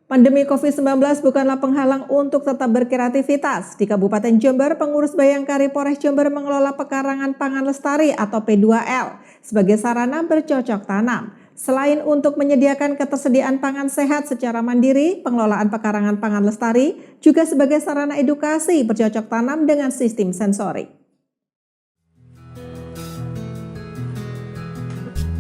Pandemi COVID-19 bukanlah penghalang untuk tetap berkreativitas. Di Kabupaten Jember, pengurus Bayangkari Polres Jember mengelola pekarangan pangan lestari atau P2L sebagai sarana bercocok tanam. Selain untuk menyediakan ketersediaan pangan sehat secara mandiri, pengelolaan pekarangan pangan lestari juga sebagai sarana edukasi bercocok tanam dengan sistem sensorik.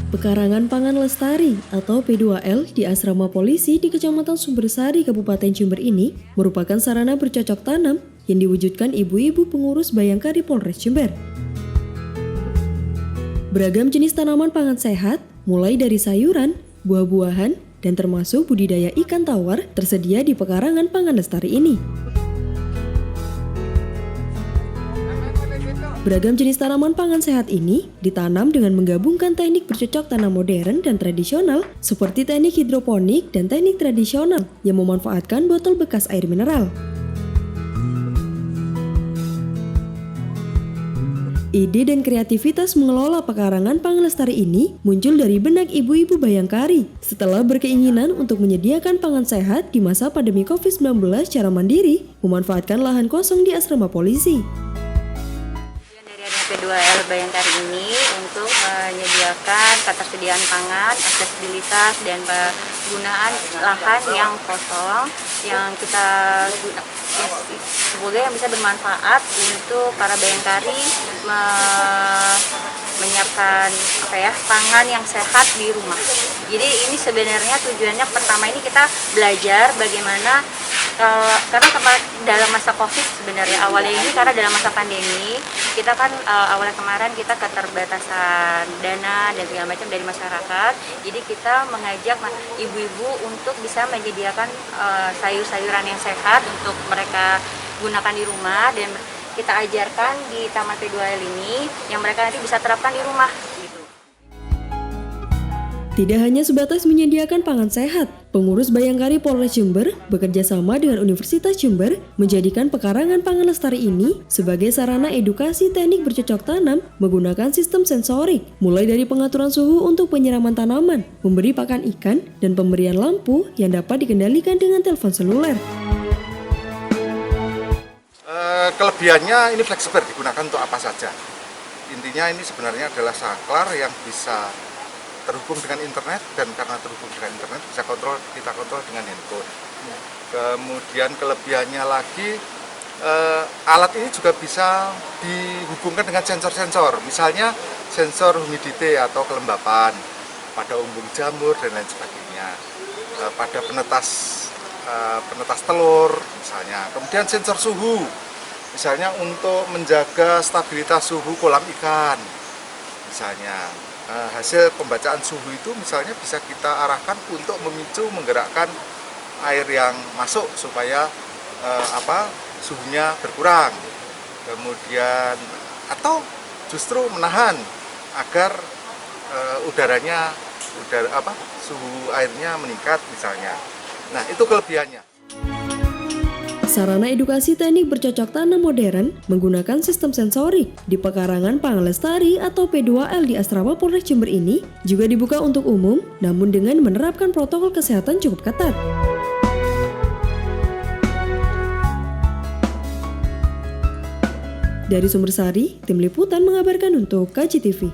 Pekarangan Pangan Lestari atau P2L di Asrama Polisi di Kecamatan Sumbersari, Kabupaten Jember ini merupakan sarana bercocok tanam yang diwujudkan ibu-ibu pengurus Bayangkari Polres Jember. Beragam jenis tanaman pangan sehat, mulai dari sayuran, buah-buahan, dan termasuk budidaya ikan tawar tersedia di Pekarangan Pangan Lestari ini. Beragam jenis tanaman pangan sehat ini ditanam dengan menggabungkan teknik bercocok tanam modern dan tradisional seperti teknik hidroponik dan teknik tradisional yang memanfaatkan botol bekas air mineral. Ide dan kreativitas mengelola pekarangan pangan lestari ini muncul dari benak ibu-ibu Bayangkari setelah berkeinginan untuk menyediakan pangan sehat di masa pandemi COVID-19 secara mandiri, memanfaatkan lahan kosong di asrama polisi. P2L Bayangkari ini untuk menyediakan ketersediaan pangan, aksesibilitas, dan penggunaan lahan yang kosong yang kita semoga yang bisa bermanfaat untuk para Bayangkari menyiapkan pangan yang sehat di rumah. Jadi ini sebenarnya tujuannya pertama ini kita belajar bagaimana karena dalam masa COVID sebenarnya awalnya ini karena dalam masa pandemi kita kan awalnya kemarin kita keterbatasan dana dan segala macam dari masyarakat. Jadi kita mengajak ibu-ibu untuk bisa menyediakan sayur-sayuran yang sehat untuk mereka gunakan di rumah dan kita ajarkan di Taman P2L ini yang mereka nanti bisa terapkan di rumah. Tidak hanya sebatas menyediakan pangan sehat, pengurus Bayangkari Polres Jember bekerja sama dengan Universitas Jember menjadikan pekarangan pangan lestari ini sebagai sarana edukasi teknik bercocok tanam menggunakan sistem sensorik, mulai dari pengaturan suhu untuk penyiraman tanaman, memberi pakan ikan, dan pemberian lampu yang dapat dikendalikan dengan telepon seluler. Kelebihannya ini fleksibel, digunakan untuk apa saja. Intinya ini sebenarnya adalah saklar yang bisa terhubung dengan internet, dan karena terhubung dengan internet bisa kita kontrol dengan handphone. Kemudian kelebihannya lagi alat ini juga bisa dihubungkan dengan sensor-sensor, misalnya sensor humidity atau kelembapan pada umbung jamur dan lain sebagainya, pada penetas telur misalnya. Kemudian sensor suhu, misalnya untuk menjaga stabilitas suhu kolam ikan misalnya. Hasil pembacaan suhu itu misalnya bisa kita arahkan untuk menggerakkan air yang masuk supaya suhunya berkurang, kemudian atau justru menahan agar suhu airnya meningkat misalnya. Nah, itu kelebihannya. Sarana edukasi teknik bercocok tanam modern menggunakan sistem sensorik di Pekarangan Pangan Lestari atau P2L di Asrama Polres Jember ini juga dibuka untuk umum, namun dengan menerapkan protokol kesehatan cukup ketat. Dari Sumbersari, tim liputan mengabarkan untuk KJTV.